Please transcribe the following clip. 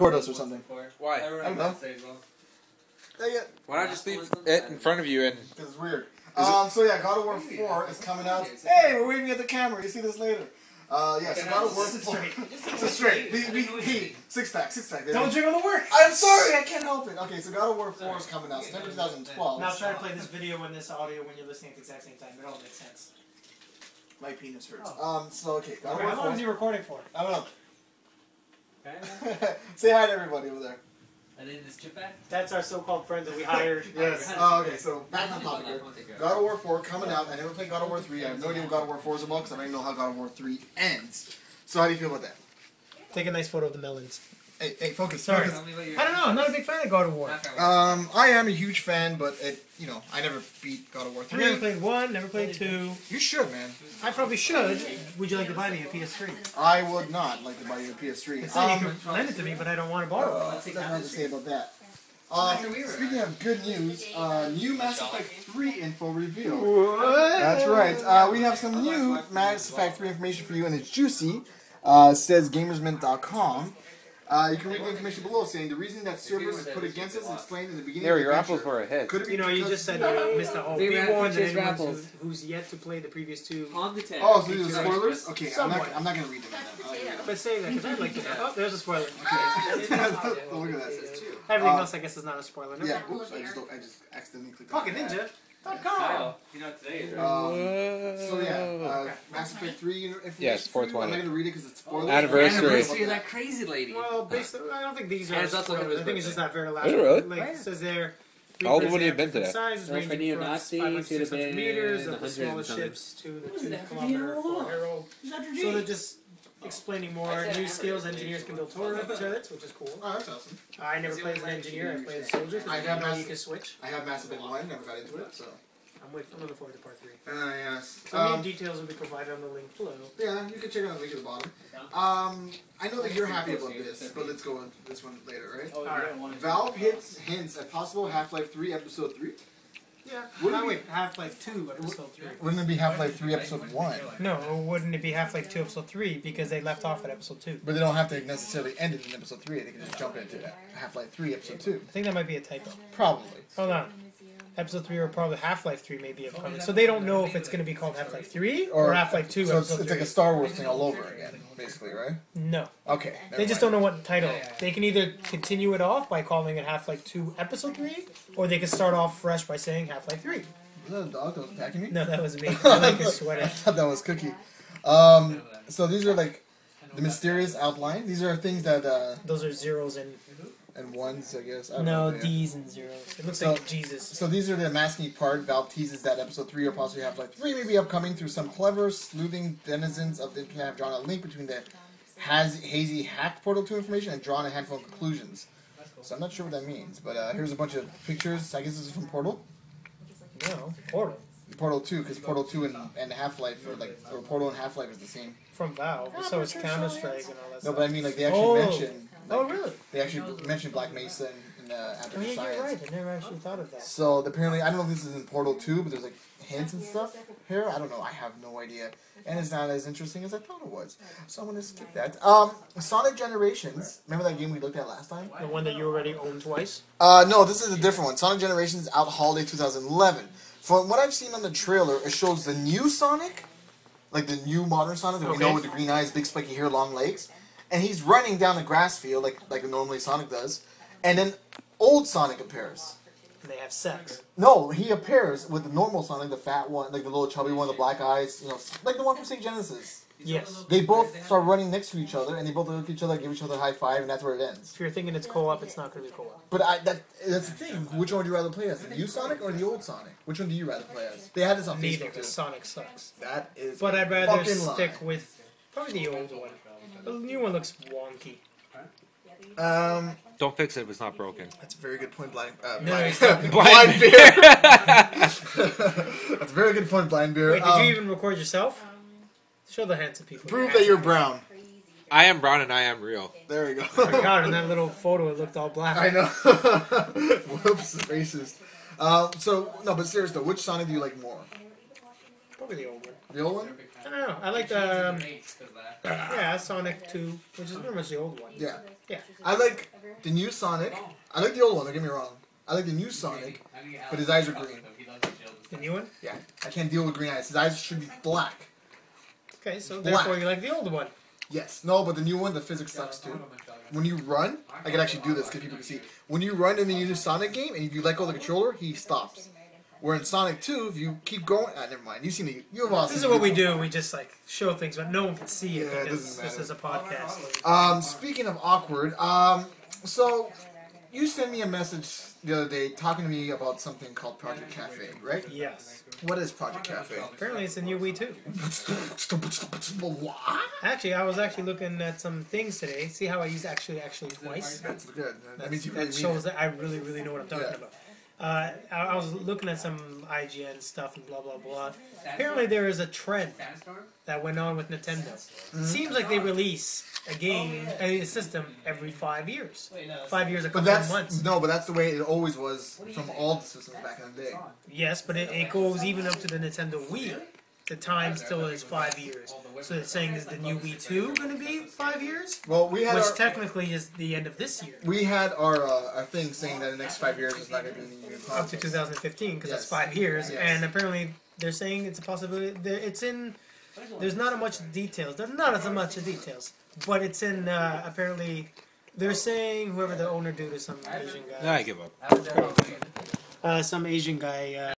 record us or something. Why? I don't know. Why not just leave it in front of you and... Because it's weird. So yeah, God of War 4 is coming out. Hey, we're waving at the camera. You see this later. Yeah, so God of War 4. So straight. Six pack. Don't jiggle the work. I'm sorry, I can't help it. Okay, so God of War 4 is coming out September 2012. Now try to play this video and this audio when you're listening at the exact same time. It all makes sense. My penis hurts. So okay, God of Okay, War how 4. long is he recording for? I don't know. Say hi to everybody over there. And then this chip back? That's our so-called friends that we hired. Yes. Okay, so back on topic here. God of War 4 coming out. I never played God of War 3. I have no idea what God of War 4 is about because I don't even know how God of War 3 ends. So how do you feel about that? Take a nice photo of the melons. Hey, focus. Sorry. Focus. I don't know. I'm not a big fan of God of War. I am a huge fan, but I never beat God of War 3. I never played 1, never played 2. You should, man. I probably should. Would you like to buy me a PS3? I would not like to buy you a PS3. It's not you can lend it to me, but I don't want to borrow it. Nothing to say about that. Speaking of good news, new Mass Effect 3 info reveal. What? That's right. We have some new Mass Effect 3 information for you, and it's juicy. Says gamersmint.com. You can read the information below saying the reason that servers is put against us is explained in the beginning of the your adventure. apples were ahead. Could it be You just said you missed the whole. Be warned that anyone who's yet to play the previous 2. On the 10. Oh, so these are spoilers? Okay, I'm not going to read them then. But say that, because I'd like to. Oh, there's a spoiler. Look at that. Everything else, I guess, is not a spoiler. No? Yeah, oops, I just accidentally clicked Pocket on that. Ninja.com. You know today, So yeah, Mass Effect 3 information. Yes, 420. I'm not going to read it because it's spoilers. Anniversary of that crazy lady. Well, basically, I don't think these are. And it's also spoilers. I think it's just that very last Is it really? one. Like it says there. How old would he have been today? Sizes So for ranging from neo-Nazis, 500 he'd have 600 been meters of the 100 smallest something. ships to the 2-kilometer arrow. So they're just explaining more new skills engineers can build turrets, which is cool. Oh, that's awesome. I never played as an engineer. I played as a soldier because I know you can switch. I have Mass Effect 1, never got into it, so. I'm looking forward to part 3. Yes. More details will be provided on the link below. Yeah, you can check out the link at the bottom. I know that you're happy about this, but let's go on this one later, right? Alright. Valve hints at possible Half-Life 3 Episode 3. Yeah. Wouldn't Wait, Half-Life 2 Episode 3. Wouldn't it be Half-Life 3 Episode 1? No, wouldn't it be Half-Life 2 Episode 3 because they left off at Episode 2? But they don't have to necessarily end it in Episode 3. They can just jump into Half-Life 3 Episode 2. I think that might be a typo. Probably. Hold on. Episode 3 or probably Half-Life 3 may be upcoming. So they don't know if it's going to be called Half-Life 3 or Half-Life 2 So Episode it's 3. like a Star Wars thing all over again, basically, right? No. Okay. They just don't know what title. They can either continue it off by calling it Half-Life 2 Episode 3, or they can start off fresh by saying Half-Life 3. Was that a dog that was attacking me? No, that was me. I like your sweater. I thought that was Cookie. So these are like the mysterious outline. These are things that Those are zeros and... and ones, I guess. I don't No, know, yeah. D's and zeros. It looks like Jesus. So these are the masking part. Valve teases that Episode 3 or possibly Half-Life 3 may be upcoming through some clever, sleuthing denizens of the internet have drawn a link between the hazy hacked Portal 2 information and drawn a handful of conclusions. So I'm not sure what that means, but here's a bunch of pictures. I guess this is from Portal? No, Portal. Portal 2, because Portal 2 and Half-Life, or Portal and Half-Life is the same. From Valve. So it's Counter-Strike and all that No, stuff. but I mean, like, they actually mention... Like, Oh, really? They actually mentioned Black Mesa and After Oh, yeah, Science. you're right. I never actually thought of that. So apparently, I don't know if this is in Portal 2, but there's like hints and stuff here. I don't know. I have no idea. And it's not as interesting as I thought it was. So I'm going to skip that. Sonic Generations. Remember that game we looked at last time? The one that you already owned twice? No, this is a different one. Sonic Generations out holiday 2011. From what I've seen on the trailer, it shows the new Sonic, like the new modern Sonic that we know with the green eyes, big spiky hair, long legs. And he's running down a grass field like normally Sonic does. And then old Sonic appears. They have sex. No, he appears with the normal Sonic, the fat one, like the little chubby one, the black eyes, like the one from Sega Genesis. Yes. They both start running next to each other, and they both look at each other, give each other a high five, and that's where it ends. If you're thinking it's co-op, it's not going to be co-op. But that's the thing. Which one would you rather play as? The new Sonic or the old Sonic? Which one do you rather play as? They had this on Neither, Facebook too. because Sonic sucks. That is But I'd rather fucking stick lie. with probably the old one. The new one looks wonky. Don't fix it if it's not broken. That's a very good point, Blind No, Blind Beer. That's a very good point, Blind Beer. Wait, did you even record yourself? Show the handsome people. Prove that you're brown. I am brown and I am real. There we go. Oh my God, in that little photo, it looked all black. I know. Whoops, racist. No, but seriously, though, which Sonic do you like more? Probably the old one. The old one? I don't know. I like Sonic 2, which is pretty much the old one. Yeah. Yeah. I like the new Sonic. I like the old one, don't get me wrong. I like the new Sonic, but his eyes are green. The new one? Yeah. I can't deal with green eyes. His eyes should be black. Okay, so Black. therefore you like the old one. Yes. No, but the new one, the physics sucks too. When you run, I can actually do this because people can see. When you run in the new Sonic game and if you let go of the controller, he stops. Where in Sonic 2, if you keep going, never mind. You've all seen This is what we do. We just like show things, but no one can see it Yeah, it because doesn't this matter. is a podcast. Speaking of awkward, so you sent me a message the other day talking to me about something called Project Cafe, right? Yes. What is Project Cafe? Apparently, it's a new Wii 2. What? Actually, I was actually looking at some things today. See how I used actually twice? That's good. That means you That really shows mean it. that I really know what I'm talking Yeah. about. I was looking at some IGN stuff and blah blah blah. Apparently, there is a trend that went on with Nintendo. Seems like they release a game, a system every 5 years. 5 years, a But couple of months. but that's the way it always was from all the systems back in the day. Yes, but it goes even up to the Nintendo Wii. The time still is 5 years. So they're saying, is the new Wii 2 going to be 5 years? Well, we had Which technically is the end of this year. we had our thing saying that in the next 5 years it's not going to be any new Up to consoles. 2015, because Yes. it's 5 years. Yes. And apparently they're saying it's a possibility. It's in... There's not much details. There's not as much details. But it's in, apparently... They're saying whoever the owner dude is some Asian guy. I give up. Some Asian guy...